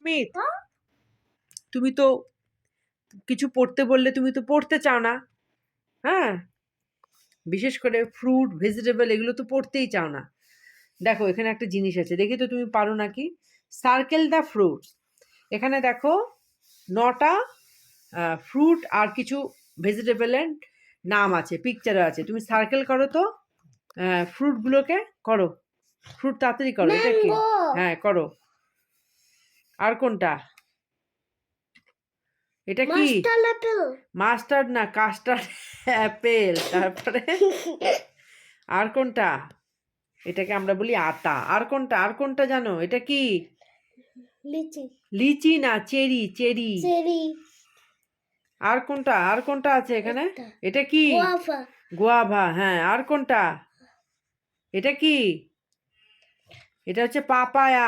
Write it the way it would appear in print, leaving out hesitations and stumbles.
মিত, তুমি তো কিছু পড়তে বললে তুমি তো পড়তে চাও না। হ্যাঁ, বিশেষ করে ফ্রুট ভেজিটেবল এগুলো তো পড়তেই চাও না। দেখো এখানে একটা জিনিস আছে, দেখি তো তুমি পারো নাকি। Circle the fruits. এখানে দেখো 9টা ফ্রুট আর কিছু ভেজিটেবলের নাম আছে, পিকচারও আছে। তুমি সার্কেল করো তো ফ্রুটগুলোকে। করো, ফ্রুট তাড়াতাড়ি করো। এটা কি? হ্যাঁ করো। আর কোনটা? এটা কি? মাস্টার্ড না, কাস্টার্ড অ্যাপেল। তারপরে আর কোনটা? এটাকে আমরা বলি আতা। আর কোনটা? আর কোনটা জানো? এটা কি? লিচি। লিচি না, চেরি। চেরি। আর কোনটা? আর কোনটা আছে এখানে? এটা কি? গোয়াভা। হ্যাঁ, আর কোনটা? এটা কি? এটা হচ্ছে পাপায়া।